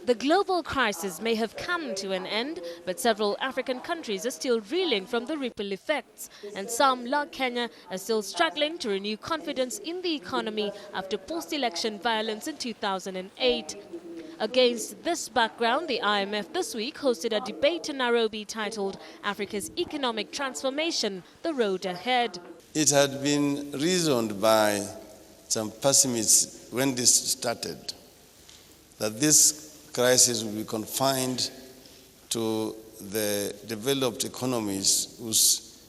The global crisis may have come to an end, but several African countries are still reeling from the ripple effects, and some, like Kenya, are still struggling to renew confidence in the economy after post-election violence in 2008. Against this background, the IMF this week hosted a debate in Nairobi titled Africa's Economic Transformation, the Road Ahead. It had been reasoned by some pessimists when this started that this crisis will be confined to the developed economies whose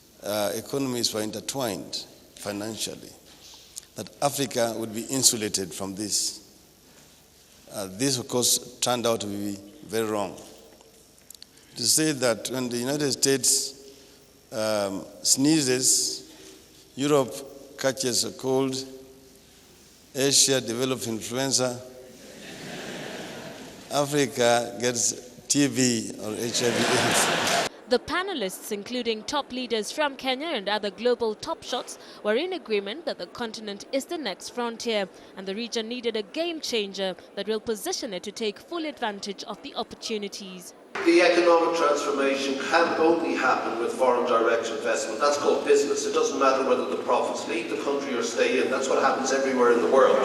economies were intertwined financially, that Africa would be insulated from this. This, of course, turned out to be very wrong. To say that when the United States sneezes, Europe catches a cold, Asia develops influenza, Africa gets TB or HIV/AIDS. The panelists, including top leaders from Kenya and other global top shots, were in agreement that the continent is the next frontier and the region needed a game changer that will position it to take full advantage of the opportunities. The economic transformation can only happen with foreign direct investment. That's called business. It doesn't matter whether the profits leave the country or stay in. That's what happens everywhere in the world.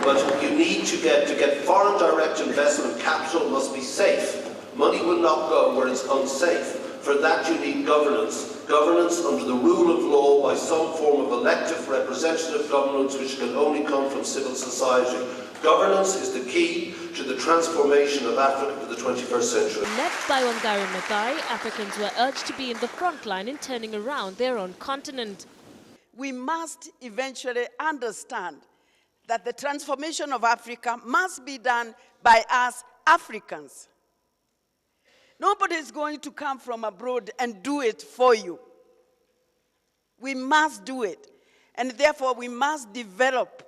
But you need to get foreign direct investment. Capital must be safe. Money will not go where it's unsafe. For that you need governance. Governance under the rule of law by some form of elective representative governance, which can only come from civil society. Governance is the key to the transformation of Africa for the 21st century. Led by Wangari Maathai, Africans were urged to be in the front line in turning around their own continent. We must eventually understand that the transformation of Africa must be done by us Africans. Nobody is going to come from abroad and do it for you. We must do it. And therefore, we must develop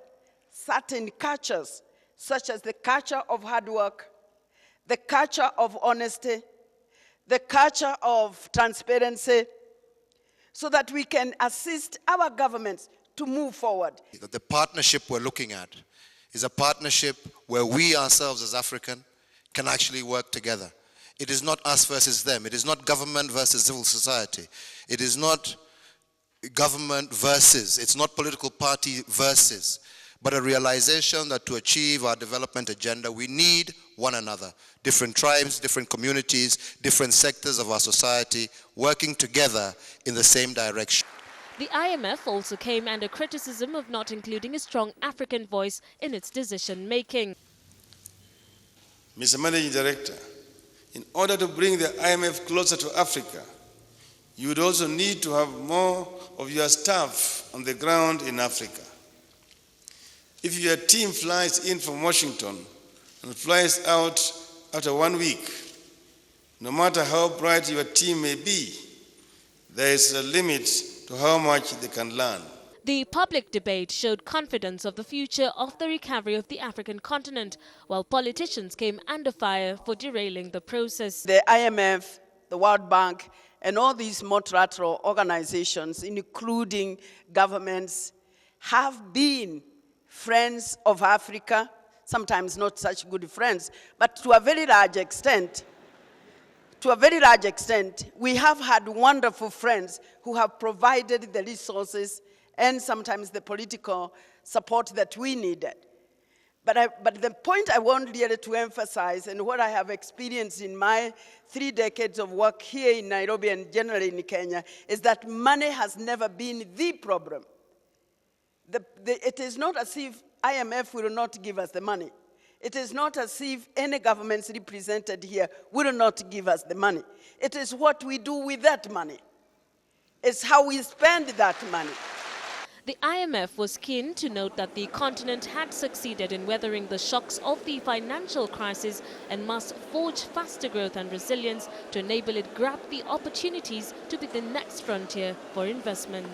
certain cultures, such as the culture of hard work, the culture of honesty, the culture of transparency, so that we can assist our governments to move forward. The partnership we're looking at is a partnership where we ourselves as African can actually work together. It is not us versus them. It is not government versus civil society. It is not government versus, it's not political party versus, but a realization that to achieve our development agenda, we need one another. Different tribes, different communities, different sectors of our society working together in the same direction. The IMF also came under criticism of not including a strong African voice in its decision-making. Mr. Managing Director, in order to bring the IMF closer to Africa, you would also need to have more of your staff on the ground in Africa. If your team flies in from Washington and flies out after 1 week, no matter how bright your team may be, there is a limit to how much they can learn. The public debate showed confidence of the future of the recovery of the African continent, while politicians came under fire for derailing the process. The IMF, the World Bank, and all these multilateral organizations, including governments, have been friends of Africa, sometimes not such good friends, but to a very large extent, we have had wonderful friends who have provided the resources and sometimes the political support that we needed. But the point I want really to emphasize, and what I have experienced in my 3 decades of work here in Nairobi and generally in Kenya, is that money has never been the problem. It is not as if IMF will not give us the money. It is not as if any governments represented here will not give us the money. It is what we do with that money. It's how we spend that money. The IMF was keen to note that the continent had succeeded in weathering the shocks of the financial crisis and must forge faster growth and resilience to enable it grab the opportunities to be the next frontier for investment.